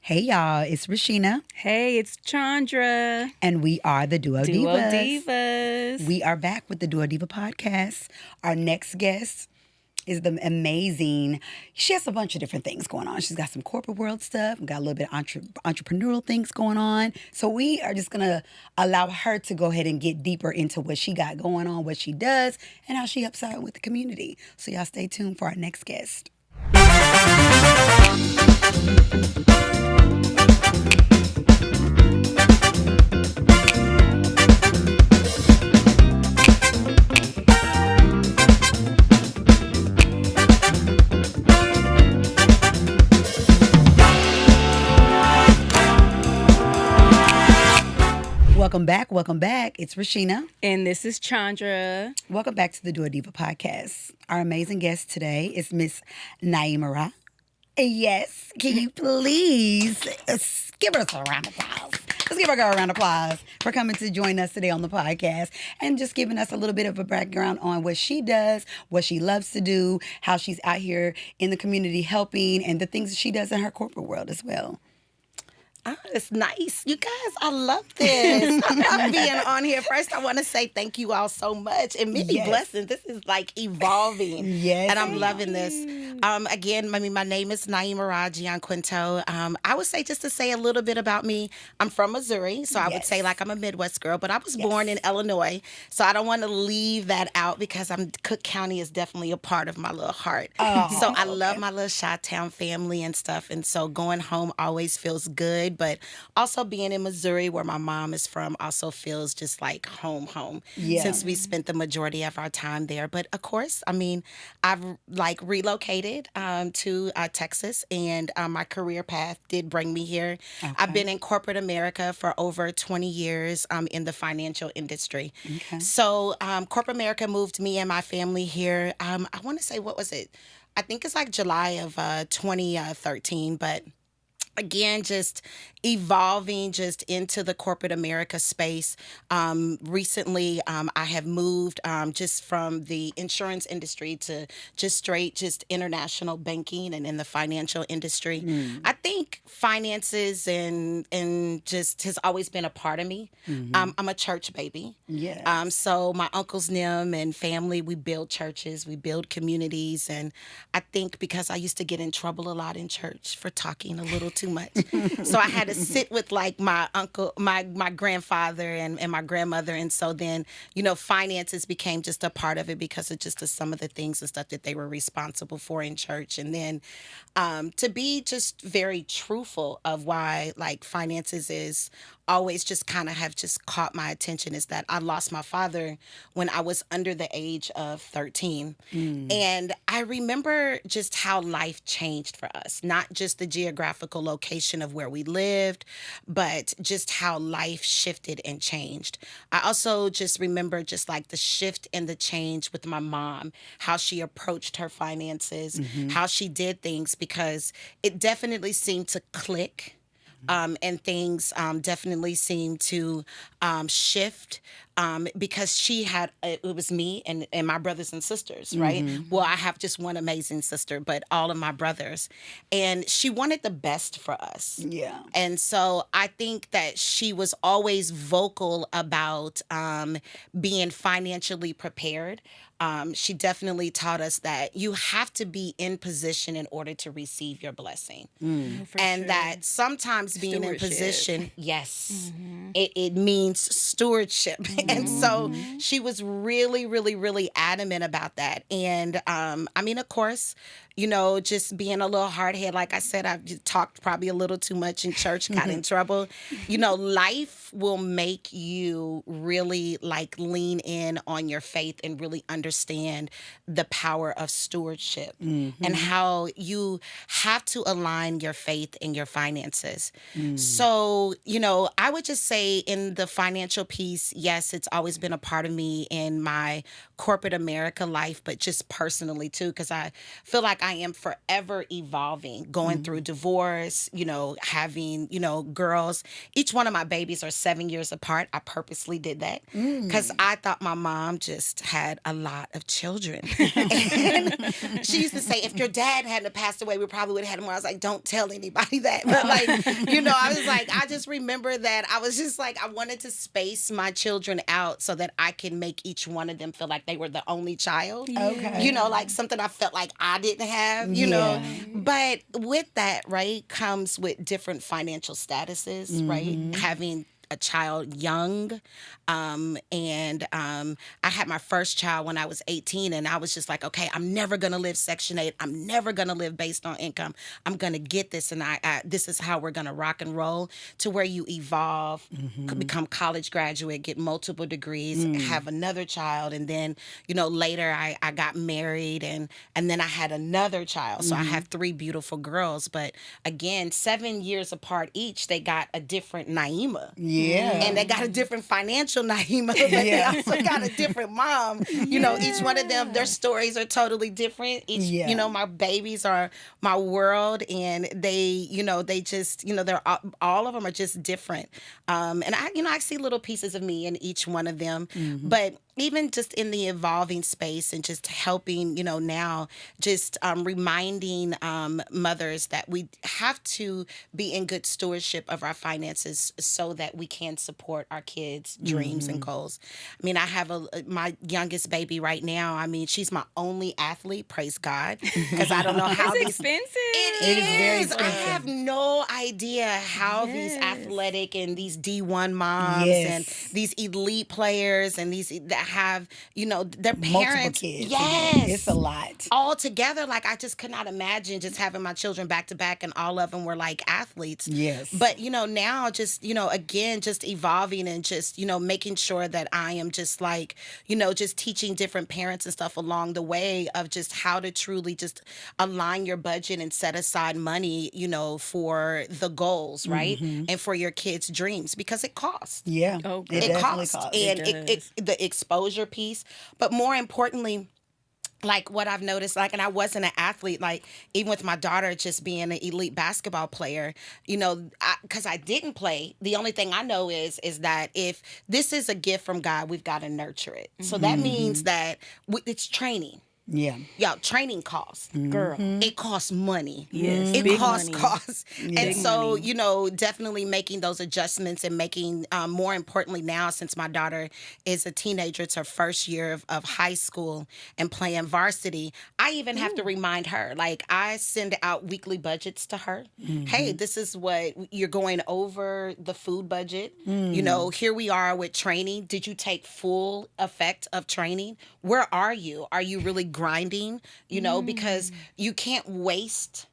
Hey y'all, it's Rashina, Hey, it's Chandra. and we are the DuoDivas. DuoDivas. We are back with the DuoDiva podcast. Our next guest is the amazing. She has a bunch of different things going on. She's got some corporate world stuff, got a little bit of entrepreneurial things going on. So we are just gonna allow her to go ahead and get deeper into what she got going on, what she does, and how she helps out with the community. So y'all stay tuned for our next guest. Welcome back. Welcome back. It's Rashina. And this is Chandra. Welcome back to the DuoDiva podcast. Our amazing guest today is Miss Naima-Ra. Yes, can you please give us a round of applause? Let's give her a round of applause for coming to join us today on the podcast and just giving us a little bit of a background on what she does, what she loves to do, how she's out here in the community helping, and the things that she does in her corporate world as well. Oh, it's nice. You guys, I love this. I love being on here. First, I want to say thank you all so much and many blessings. This is like evolving. Yes. And I'm loving this. Again, my name is Naima-Ra Gianquinto. I would say, just to say a little bit about me, I'm from Missouri, so I would say like I'm a Midwest girl, but I was born in Illinois, so I don't want to leave that out because Cook County is definitely a part of my little heart. So I love my little Chi-Town family and stuff, and so going home always feels good. But also being in Missouri, where my mom is from, also feels just like home, since we spent the majority of our time there. But of course, I've like relocated to Texas, and my career path did bring me here. Okay. I've been in corporate America for over 20 years in the financial industry. Okay. So corporate America moved me and my family here. I want to say, what was it? I think it's like July of 2013, but again, just evolving just into the corporate America space. Recently, I have moved just from the insurance industry to just straight international banking and in the financial industry. I think finances and just has always been a part of me. I'm a church baby. So my uncles Nim and family, we build churches, we build communities, and I think because I used to get in trouble a lot in church for talking a little too much. So I had to sit with like my uncle, my grandfather and my grandmother. And so then, finances became just a part of it because of just some of the things and stuff that they were responsible for in church. And then to be just very truthful of why like finances is always just kind of have just caught my attention is that I lost my father when I was under the age of 13. And I remember just how life changed for us, not just the geographical location of where we lived, but just how life shifted and changed. I also just remember just like the shift and the change with my mom, how she approached her finances, how she did things, because it definitely seemed to click. And things definitely seemed to shift because she had, it was me and my brothers and sisters, right? Well, I have just one amazing sister, but all of my brothers. And she wanted the best for us. Yeah. And so I think that she was always vocal about being financially prepared. She definitely taught us that you have to be in position in order to receive your blessing. And that sometimes being in position, it means stewardship. And so she was really, really, really adamant about that. And of course, just being a little hard head, like I said, I've talked probably a little too much in church, got in trouble. Life will make you really like lean in on your faith and really understand the power of stewardship and how you have to align your faith and your finances. So, I would just say in the financial piece, yes, it's always been a part of me in my corporate America life, but just personally too, because I feel like I am forever evolving, going through divorce, having, girls. Each one of my babies are 7 years apart. I purposely did that because I thought my mom just had a lot of children. And she used to say, if your dad hadn't passed away, we probably would have had more. I was like, don't tell anybody that. But I was like, I just remember that I was just like, I wanted to space my children out so that I can make each one of them feel like they were the only child. Okay. Like something I felt like I didn't have, you know. But with that, right, comes with different financial statuses, right? Having a child young. I had my first child when I was 18, and I was just like, okay, I'm never going to live Section 8. I'm never going to live based on income. I'm going to get this, and this is how we're going to rock and roll, to where you evolve, become college graduate, get multiple degrees, have another child, and then, later I got married, and then I had another child. So I have 3 beautiful girls, but again, 7 years apart each, they got a different Naima. Yeah. And they got a different financial Naima, but they also got a different mom. Each one of them, their stories are totally different. My babies are my world, and they just, they're all of them are just different. And I see little pieces of me in each one of them. But even just in the evolving space and just helping, now just reminding mothers that we have to be in good stewardship of our finances so that we can support our kids' dreams and goals. I mean, I have my youngest baby right now. I mean, she's my only athlete, praise God, because I don't know how It's these... expensive. It is very expensive. I have no idea how these athletic and these D1 moms and these elite players and these that have, their parents. Multiple kids. Yes. It's a lot. All together, like I just could not imagine just having my children back to back and all of them were like athletes. Yes. But, now just, again, just evolving and just, making sure that I am just like, just teaching different parents and stuff along the way of just how to truly just align your budget and set aside money, for the goals, right? And for your kids' dreams, because it costs. Yeah. Oh, it definitely costs. costs. And It the exposure piece, but more importantly, like what I've noticed, like, and I wasn't an athlete, like even with my daughter just being an elite basketball player, because I didn't play, the only thing I know is that if this is a gift from God, we've got to nurture it. So that means that it's training. Yeah. Y'all, training costs. Girl. It costs money. Yes. It Big costs money. costs. Yeah. And Big so, money. definitely making those adjustments and making, more importantly now, since my daughter is a teenager, it's her first year of high school and playing varsity, I even have to remind her, like I send out weekly budgets to her. Hey, this is what you're going over the food budget. Here we are with training. Did you take full effect of training? Where are you? Are you really grinding, because you can't waste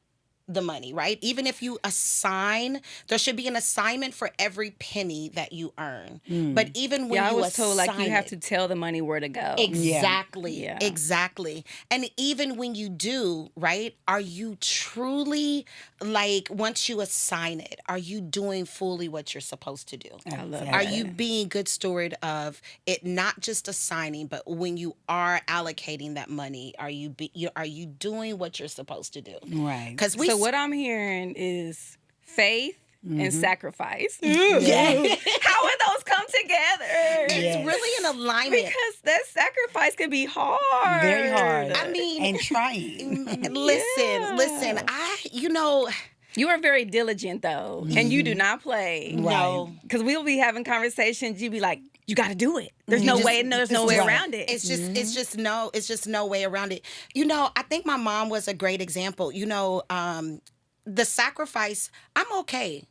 the money, right? Even if you assign, there should be an assignment for every penny that you earn. But even when I you was told like you have it, to tell the money where to go. Exactly. Yeah. Exactly. And even when you do, right, are you truly, like, once you assign it, are you doing fully what you're supposed to do? I love Are that. you being good steward of it, not just assigning, but when you are allocating that money, are you doing what you're supposed to do? Right. Because So what I'm hearing is faith and sacrifice. Yeah. How would those come together? It's Yes. really an alignment. Because that sacrifice can be hard. Very hard. I mean, and trying. listen, You are very diligent though, and you do not play. No. Because we'll be having conversations. You be like, you got to do it. There's no way. No, there's no way Right. around it. It's just no way around it. I think my mom was a great example. The sacrifice, I'm okay.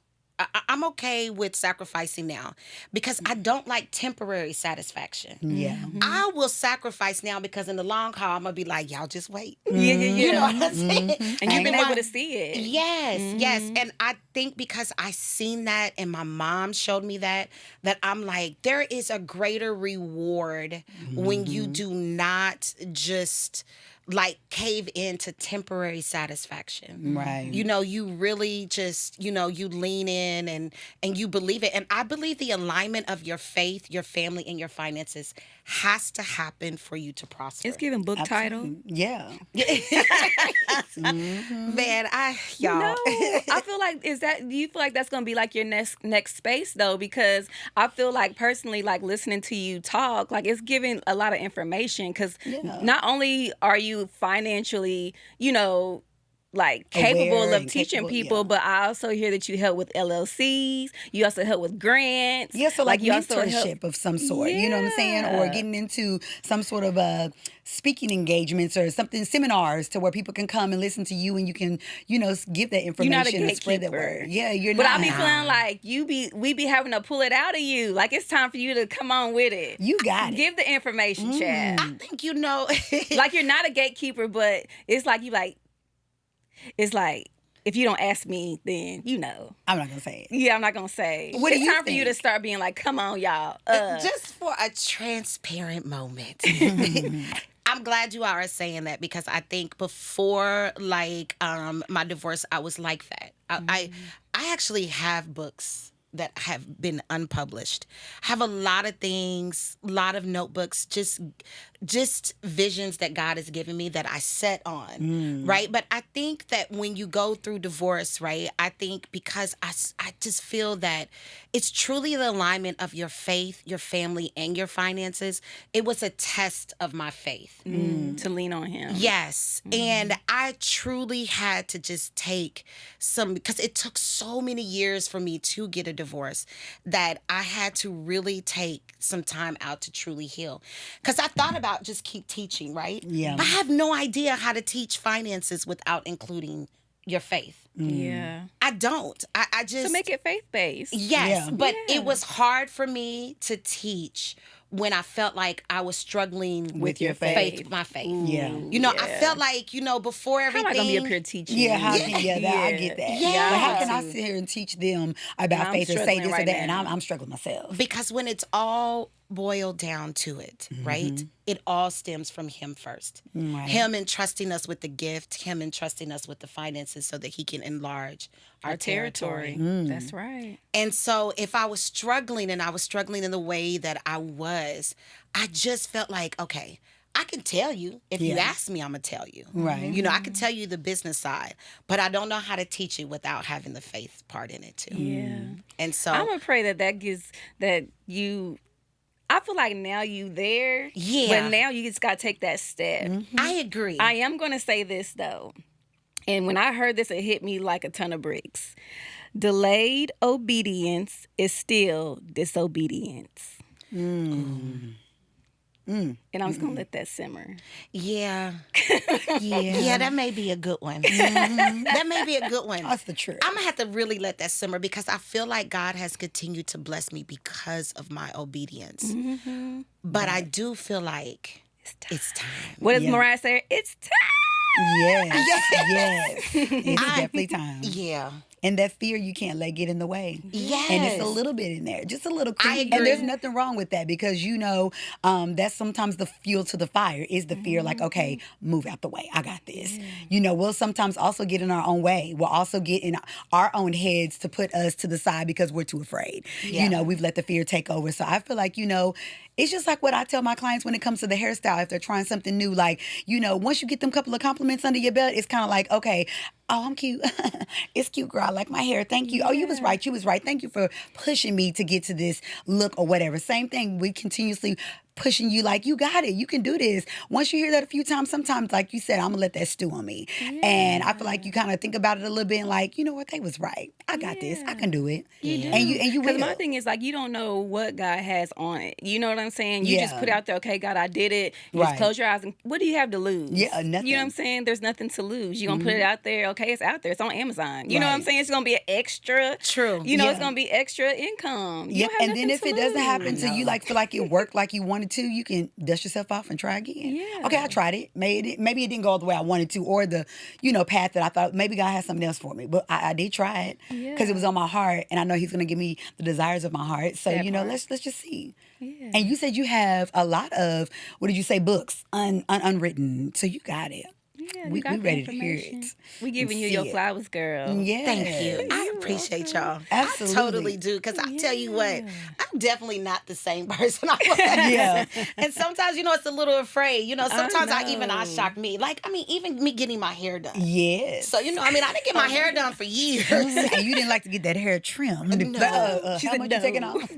I'm okay with sacrificing now because I don't like temporary satisfaction. Yeah. I will sacrifice now because in the long haul, I'm going to be like, y'all just wait. Yeah. You know what I'm saying? And you've been my- able to see it. Yes. And I think because I seen that and my mom showed me that I'm like, there is a greater reward when you do not just like cave into temporary satisfaction. Right. You know, you really just, you know, you lean in and you believe it. And I believe the alignment of your faith, your family, and your finances has to happen for you to prosper. It's giving book title. Yeah. Man, y'all. No, I feel like do you feel like that's gonna be like your next space though? Because I feel like personally, like listening to you talk, like it's giving a lot of information. Because not only are you financially, you know, like capable Aware of and teaching capable, people, but I also hear that you help with LLCs. You also help with grants. Yeah, so like you also mentorship of some sort, you know what I'm saying? Or getting into some sort of speaking engagements or something, seminars to where people can come and listen to you and you can, you know, give that information You're not a and spread that gatekeeper. word. Yeah, you're But not. I be feeling like we be having to pull it out of you. Like it's time for you to come on with it. You got it. Give the information, Chad. I think, you know. Like you're not a gatekeeper, but it's like it's like, if you don't ask me, then you know. I'm not going to say it. Yeah, I'm not going to say. What do it's you time for you to think? start being like, come on, y'all. Just for a transparent moment. I'm glad you are saying that because I think before like my divorce, I was like that. I actually have books that have been unpublished. I have a lot of things, a lot of notebooks, just visions that God has given me that I set on, right? But I think that when you go through divorce, right, I think because I just feel that it's truly the alignment of your faith, your family, and your finances. It was a test of my faith. To lean on him. Yes. And I truly had to just take because it took so many years for me to get a divorce that I had to really take some time out to truly heal. Because I thought about just keep teaching, right? Yeah. I have no idea how to teach finances without including your faith. Yeah. I don't. I just... So make it faith-based. Yes, Yeah. but it was hard for me to teach when I felt like I was struggling With your faith. my faith. Yeah. You know, I Yeah. felt like, you know, before How everything... am I going to be up here teaching? Yeah, I Yeah. get that. Yeah. But how can I sit here and teach them about I'm faith or say struggling this or right that, and now. I'm struggling myself? Because when it's all boiled down to it, right? It all stems from him first. Right. Him entrusting us with the gift, him entrusting us with the finances so that he can enlarge our territory. That's right. And so if I was struggling and I was struggling in the way that I was, I just felt like, okay, I can tell you. If you Yeah. ask me, I'm going to tell you. Right. You know, I can tell you the business side, but I don't know how to teach it without having the faith part in it too. Yeah. And so, I'm going to pray that gives that you... I feel like now you there. Yeah. But now you just got to take that step. I agree. I am going to say this, though. And when I heard this, it hit me like a ton of bricks. Delayed obedience is still disobedience. And I'm just going to let that simmer. Yeah. Yeah, that may be a good one. That may be a good one. That's the truth. I'm going to have to really let that simmer because I feel like God has continued to bless me because of my obedience. But I do feel like it's time. What does Yeah. Mariah say? It's time. Yes. It's definitely time. Yeah. And that fear you can't let get in the way. Yes. And it's a little bit in there, just a little. I And agree. there's nothing wrong with that because, you know, that's sometimes the fuel to the fire is the fear like, okay, move out the way. I got this. You know, we'll sometimes also get in our own way. We'll also get in our own heads to put us to the side because we're too afraid. Yeah. You know, we've let the fear take over. So I feel like, you know, it's just like what I tell my clients when it comes to the hairstyle. If they're trying something new, like, you know, once you get them couple of compliments under your belt, it's kind of like, okay, oh, I'm cute. It's cute, girl. I like my hair. Thank you. Oh, you was right. You was right. Thank you for pushing me to get to this look or whatever. Same thing. We continuously pushing you like, you got it. You can do this. Once you hear that a few times, sometimes, like you said, I'm going to let that stew on me. And I feel like you kind of think about it a little bit and like, you know what? They was right. I got this. I can do it. And you will. Because my thing is like, you don't know what God has on it. You know what I'm saying? You just Yeah. put out there, okay, God, I did it. You Right. just close your eyes and what do you have to lose? Yeah, nothing. You know what I'm saying? There's nothing to lose. You're going to put it out there. Okay, it's out there. It's on Amazon. You know what I'm Right. saying? It's going to be an extra. True. You know, Yeah. it's going to be extra income. You Yep. don't have And then nothing if to it doesn't happen lose. to you, like feel like it worked like you wanted 1 and 2, you can dust yourself off and try again. Yeah. Okay, I tried it. Maybe it didn't go all the way I wanted to, or the, path that I thought maybe God has something else for me. But I did try it because it was on my heart, and I know He's going to give me the desires of my heart. So, let's just see. Yeah. And you said you have a lot of, what did you say, books, unwritten. So you got it. Yeah, we got the ready to hear information. it. We giving you your flowers, girl. Yeah. Thank you. I appreciate y'all. Absolutely. I totally do. Because I tell you what, I'm definitely not the same person I was. Yeah. And sometimes, it's a little afraid. Sometimes I shock me. Like, even me getting my hair done. Yes. So, I didn't get my hair done for years. And you didn't like to get that hair trimmed. No. How much you taking off?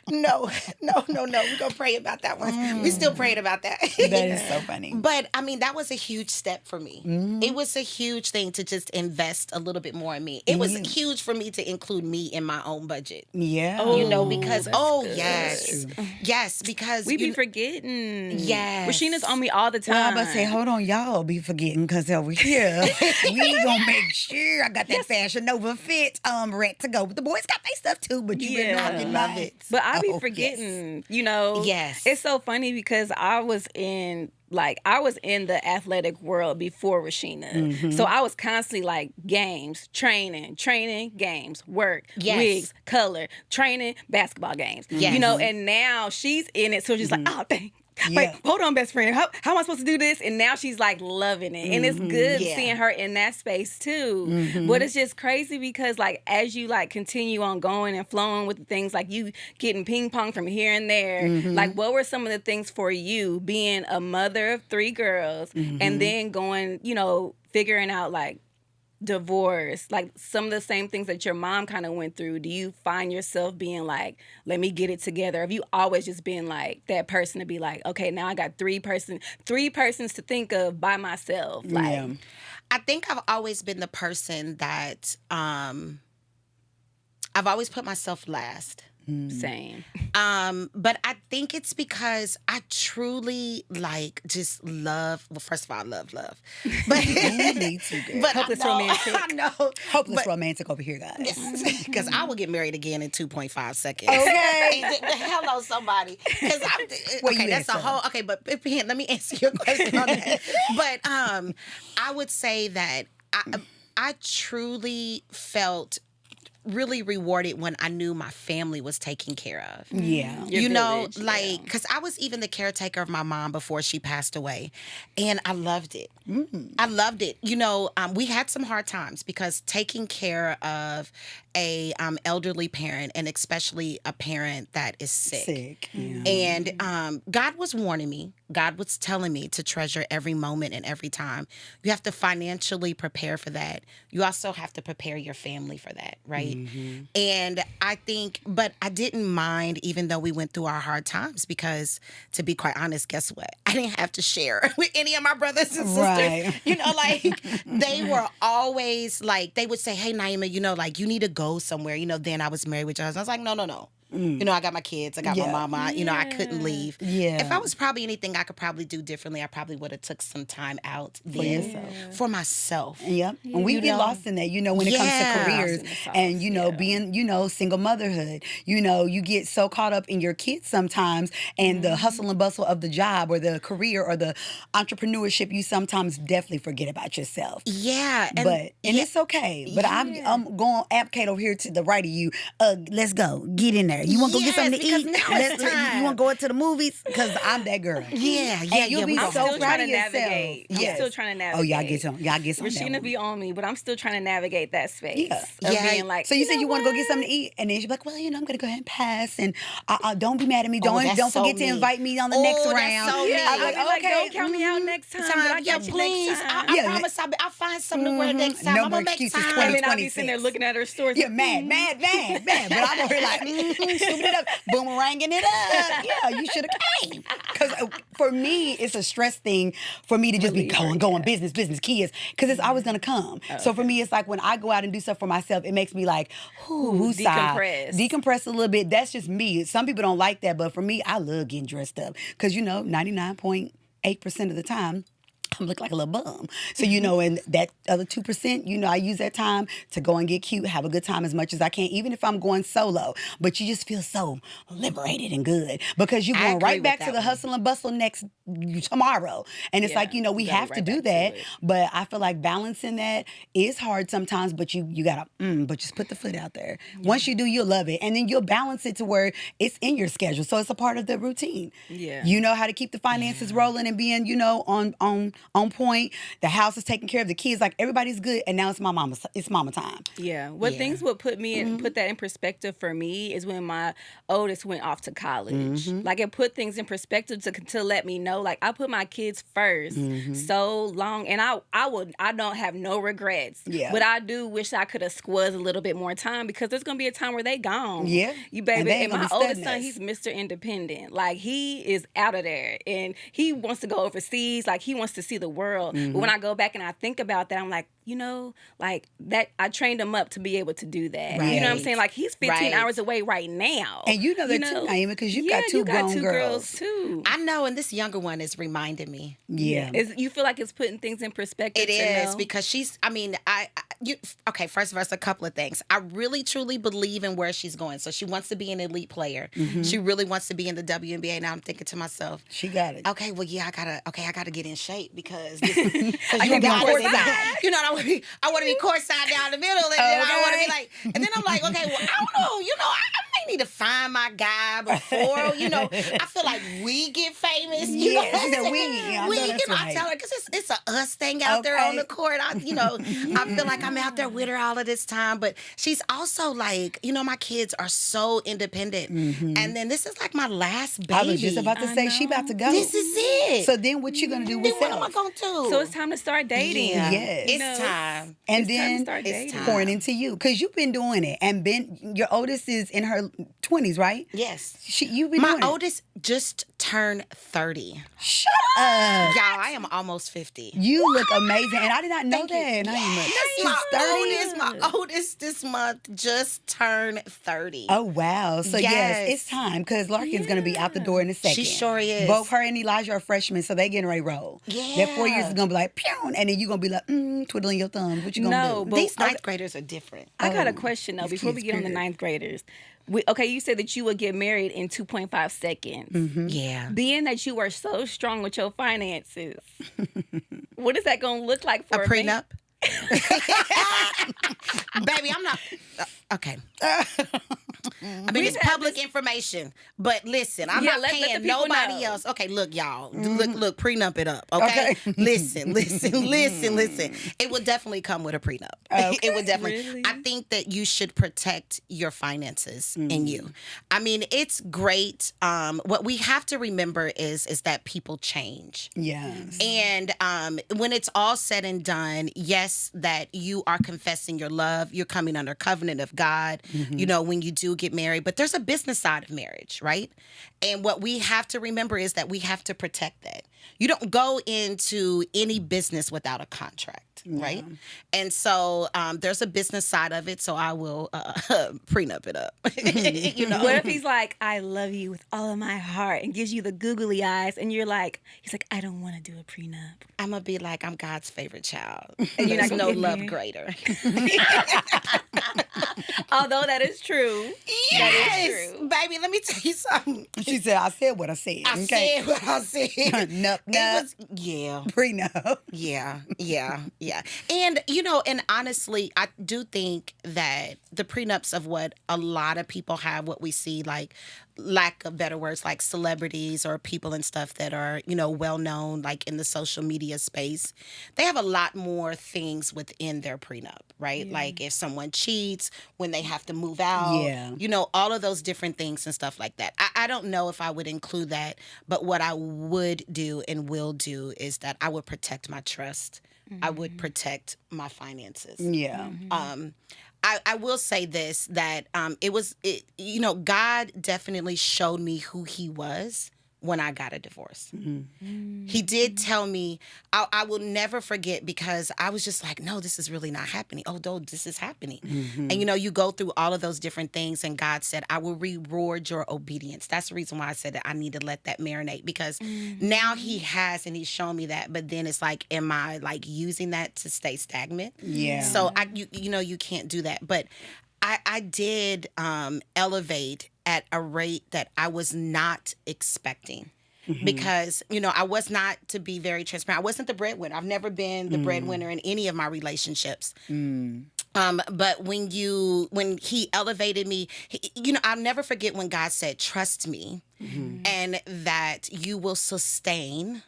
No. We're going to pray about that one. We still praying about that. That is so funny. But, that was a huge step for me. Mm-hmm. It was a huge thing to just invest a little bit more in me. It was huge for me to include me in my own budget. Yeah. Because, good. yes. Yes, because... We be forgetting. Yes. Rashena's on me all the time. Well, I'm about to say, hold on, y'all be forgetting, because over here, we gonna make sure I got that Fashion Nova fit ready to go. But the boys got their stuff too, but you better not get love it. But I be forgetting, Yes. It's so funny because I was in the athletic world before Rashina. Mm-hmm. So I was constantly like games, training, games, work, Yes. wigs, color, training, basketball games. Yes. And now she's in it. So she's like, oh, dang. Yeah. Wait, hold on, best friend. How am I supposed to do this? And now she's like loving it. And it's good Yeah. seeing her in that space too. But it's just crazy because like as you like continue on going and flowing with the things, like you getting ping pong from here and there, like what were some of the things for you being a mother of 3 girls and then going, figuring out like divorce, like some of the same things that your mom kind of went through? Do you find yourself being like, let me get it together? Have you always just been like that person to be like, okay, now I got 3 persons to think of by myself? Like, Yeah. I think I've always been the person that I've always put myself last. same. But I think it's because I truly just love. Well, first of all, I love. But Me too, girl. but Hopeless I know, romantic. I know. Hopeless romantic over here, guys. Because I will get married again in 2.5 seconds. Okay. Hello, somebody. Because Well, okay, you that's a answer. whole. Okay, but let me answer your question on that. But I would say that I truly felt really rewarded when I knew my family was taken care of. Yeah. Your village, yeah. Because I was even the caretaker of my mom before she passed away. And I loved it. I loved it. We had some hard times because taking care of a elderly parent, and especially a parent that is sick. Yeah. And God was warning me. God was telling me to treasure every moment and every time. You have to financially prepare for that. You also have to prepare your family for that, right? And I think, but I didn't mind even though we went through our hard times because, to be quite honest, guess what? I didn't have to share with any of my brothers and sisters. Right. They were always like, they would say, hey, Naima, you need to go somewhere. Then I was married with your husband. I was like, no. I got my kids. I got my mama. I couldn't leave. Yeah. If I was probably anything I could probably do differently, I probably would have took some time out then for myself. Yep. And we get lost in that, when it comes to careers and, being, single motherhood. You get so caught up in your kids sometimes and the hustle and bustle of the job or the career or the entrepreneurship, you sometimes definitely forget about yourself. Yeah. And it's okay. But I'm going to advocate over here to the right of you. Let's go. Get in there. You want to go get something to because eat? now it's time. You want to go into the movies? Because I'm that girl. Yeah. And you'll be we I'm so still proud trying of to yourself. navigate. I'm Yes. still trying to navigate. Oh, y'all get some. Rashina be on me, but I'm still trying to navigate that space. Yeah. Of being like, So you said know you want to go what? get something to eat, and then she's like, well, I'm going to go ahead and pass, and don't be mad at me. that's Don't so forget to me. invite me on the Oh, next that's round. so me. I'm I'll be like, don't count me out next time. But I got you please. next time. I promise I'll find something to wear next time. No I'm more going to make excuses, time. And then I'll be 2026. sitting there looking at her stories. Yeah, mad. But I'm over here like, scooping it up, boomeranging it up. Yeah, you should have came. Because for me, it's a stress thing for me to just be going, business, kids, because it's always going to come. So for me, it's like when I go out and do stuff for myself, it makes me like, decompress. Decompress a little bit. That's just me. Some people don't like that, but for me, I love getting dressed up. Because, 99.8% of the time, I'm looking like a little bum. So, you know, and that other 2%, you know, I use that time to go and get cute, have a good time as much as I can, even if I'm going solo. But you just feel so liberated and good because you're going right back to the hustle and bustle tomorrow. And it's like, you know, we have to do that. But I feel like balancing that is hard sometimes, but you got to, but just put the foot out there. Once you do, you'll love it. And then you'll balance it to where it's in your schedule. So it's a part of the routine. Yeah. You know how to keep the finances rolling and being, you know, on point. The house is taken care of, the kids, like everybody's good. And now it's mama time. Yeah. What things would put that in perspective for me is when my oldest went off to college. Like it put things in perspective to let me know, like I put my kids first so long, and I don't have no regrets. Yeah. But I do wish I could have squeezed a little bit more time because there's gonna be a time where they gone. Yeah. You baby. And my oldest son, he's Mr. Independent. Like he is out of there and he wants to go overseas. Like he wants to see the world. But when I go back and I think about that, I'm like, you know, like that I trained him up to be able to do that. Right. You know what I'm saying? Like he's 15 hours away right now. And you know that too, Naima, because you got two grown girls too. I know, and this younger one is reminding me. Yeah. You feel like it's putting things in perspective. It is because she's, I mean, okay, first of all, a couple of things. I really truly believe in where she's going. So she wants to be an elite player. She really wants to be in the WNBA. Now I'm thinking to myself, she got it. Okay, well, yeah, I gotta get in shape because you got courtside. You know, I want to be courtside down the middle, and then I want to be like, and then I'm like, okay, well, I don't know, you know, I may need to find my guy before, you know, I feel like we get famous. You know, I tell her because it's a us thing out there on the court. I feel like I'm out there with her all of this time, but she's also like, you know, my kids are so independent, and then this is like my last baby. I was just about to say she about to go. This is it. So then what you gonna do with what am I gonna do? So it's time to start dating. Yeah. Yes. It's time. And it's then time to start pouring into you because you've been doing it, and your oldest is in her 20s, right? Yes. You've been doing it. My oldest just turned 30. Shut up. Y'all, I am almost 50. You look amazing, and I did not know that. Yes. My oldest this month just turned 30. Oh, wow. So, yes it's time because Larkin's going to be out the door in a second. She sure is. Both her and Elijah are freshmen, so they getting ready to roll. Yeah. Their 4 years is going to be like, pew, and then you're going to be like, twiddling your thumbs. What you going to do? But these ninth graders are different. I got a question, though, before we get on the ninth graders. You said that you would get married in 2.5 seconds. Yeah. Being that you are so strong with your finances, what is that going to look like for a prenup? Baby, I'm not... okay. I mean, it's public information. But listen, I'm not paying nobody else. Okay, look, y'all. Look, prenup it up, okay? Listen. It would definitely come with a prenup. Okay. It would definitely. Really? I think that you should protect your finances in you. I mean, it's great. What we have to remember is that people change. Yes. And when it's all said and done, yes, that you are confessing your love. You're coming under covenant of God, you know, when you do get married. But there's a business side of marriage, right? And what we have to remember is that we have to protect that. You don't go into any business without a contract, right? And so there's a business side of it, so I will prenup it up. You know? What if he's like, I love you with all of my heart, and gives you the googly eyes, and he's like, I don't want to do a prenup. I'm going to be like, I'm God's favorite child. And there's no love greater. Although that is true. Yes, that is true. Baby, let me tell you something. She said, I said what I said. I said what I said. Nup. Yeah. Prenup. Yeah. And, you know, and honestly, I do think that the prenups of what a lot of people have, what we see, like, lack of better words, like celebrities or people and stuff that are, you know, well known, like in the social media space, they have a lot more things within their prenup, right? Yeah. Like if someone cheats, when they have to move out, you know, all of those different things and stuff like that. I don't know if I would include that, but what I would do and will do is that I would protect my trust. I would protect my finances. Yeah. I will say this, that you know, God definitely showed me who he was when I got a divorce. He did tell me, I will never forget, because I was just like, no, this is really not happening. Oh, no, this is happening. And, you go through all of those different things, and God said, I will reward your obedience. That's the reason why I said that I need to let that marinate, because now he has, and he's shown me that. But then it's like, am I like using that to stay stagnant? Yeah. So, you can't do that. But I did elevate at a rate that I was not expecting. Because, I was not, to be very transparent, I wasn't the breadwinner. I've never been the breadwinner in any of my relationships. But when he elevated me, I'll never forget when God said, trust me, and that you will sustain,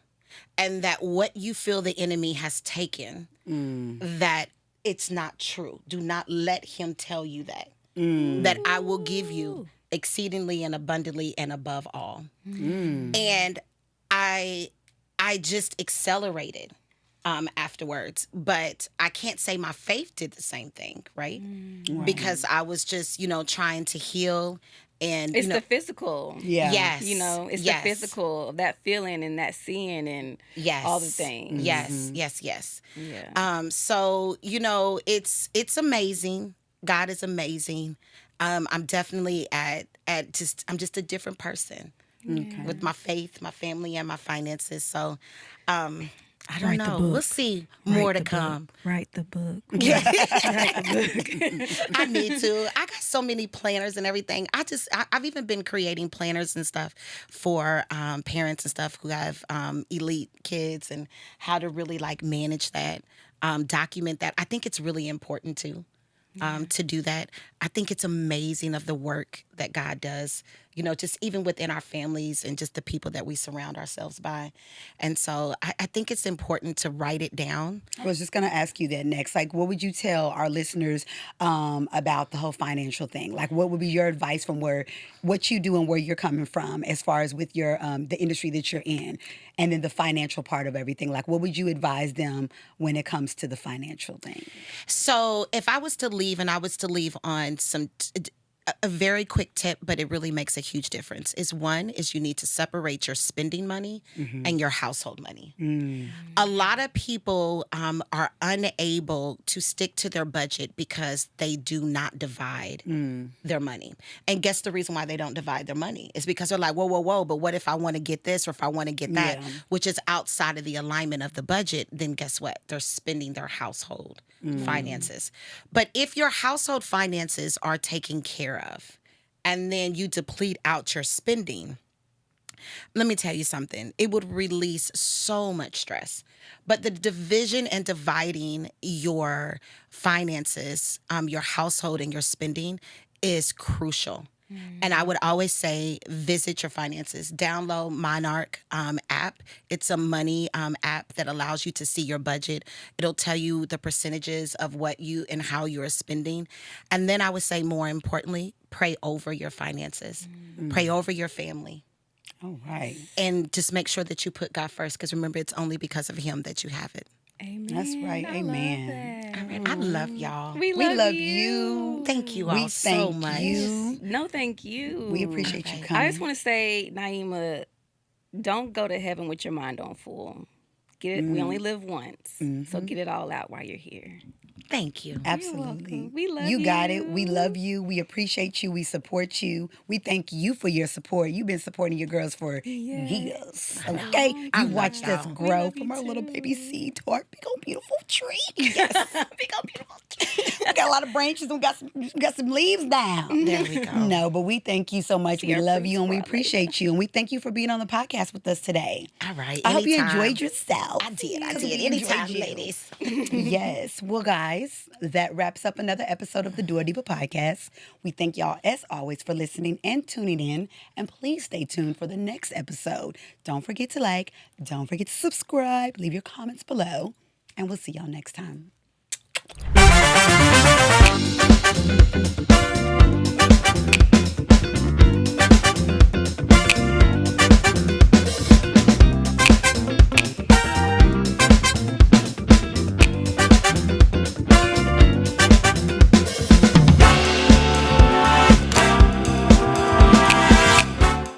and that what you feel the enemy has taken, that it's not true. Do not let him tell you that I will give you exceedingly and abundantly and above all. And I just accelerated afterwards. But I can't say my faith did the same thing, right? Because I was just, trying to heal. And it's the physical. Yeah. Yes. It's the physical of that feeling and that seeing and all the things. Yes. Yeah. So, it's amazing. God is amazing. I'm definitely I'm just a different person with my faith, my family, and my finances. So, I don't know. We'll see more to come. Write the book. I need to. I got so many planners and everything. I've even been creating planners and stuff for parents and stuff who have elite kids, and how to really like manage that, document that. I think it's really important too. To do that. I think it's amazing of the work that God does, just even within our families and just the people that we surround ourselves by. And so I think it's important to write it down. I was just going to ask you that next. Like, what would you tell our listeners about the whole financial thing? Like, what would be your advice from what you do and where you're coming from as far as with your the industry that you're in, and then the financial part of everything? Like, what would you advise them when it comes to the financial thing? So if I was to leave, and I was to leave on a very quick tip, but it really makes a huge difference, is you need to separate your spending money and your household money. A lot of people are unable to stick to their budget because they do not divide their money. And guess the reason why they don't divide their money is because they're like, whoa, but what if I want to get this, or if I want to get that, which is outside of the alignment of the budget? Then guess what? They're spending their household finances. But if your household finances are taken care of, and then you deplete out your spending, let me tell you something. It would release so much stress. But the division and dividing your finances, your household and your spending, is crucial. And I would always say, visit your finances. Download Monarch app. It's a money app that allows you to see your budget. It'll tell you the percentages of what you and how you're spending. And then I would say, more importantly, pray over your finances. Pray over your family. All right. And just make sure that you put God first, because remember, it's only because of him that you have it. Amen. That's right. I Amen. love that. All right. I love y'all. We love you. Thank you We all so thank much. you. No, thank you. We appreciate you coming. I just want to say, Naima, don't go to heaven with your mind on full. Get it. We only live once, so get it all out while you're here. Thank you. Absolutely. We love you. you. Got it. We love you. We appreciate you. We support you. We thank you for your support. You've been supporting your girls for years. Okay? I You love watched us y'all. grow love you from our little too. baby seed to our big old beautiful tree. Yes. Big old beautiful tree. We got a lot of branches and we got some leaves down. There we go. No, but we thank you so much. See We our love fruits you and we grow later. appreciate you. And we thank you for being on the podcast with us today. All right. I hope you anytime. enjoyed yourself. I did. We Anytime, enjoyed you. ladies. Yes. Well, guys, that wraps up another episode of the DuoDiva podcast. We thank y'all, as always, for listening and tuning in. And please stay tuned for the next episode. Don't forget to like. Don't forget to subscribe. Leave your comments below. And we'll see y'all next time.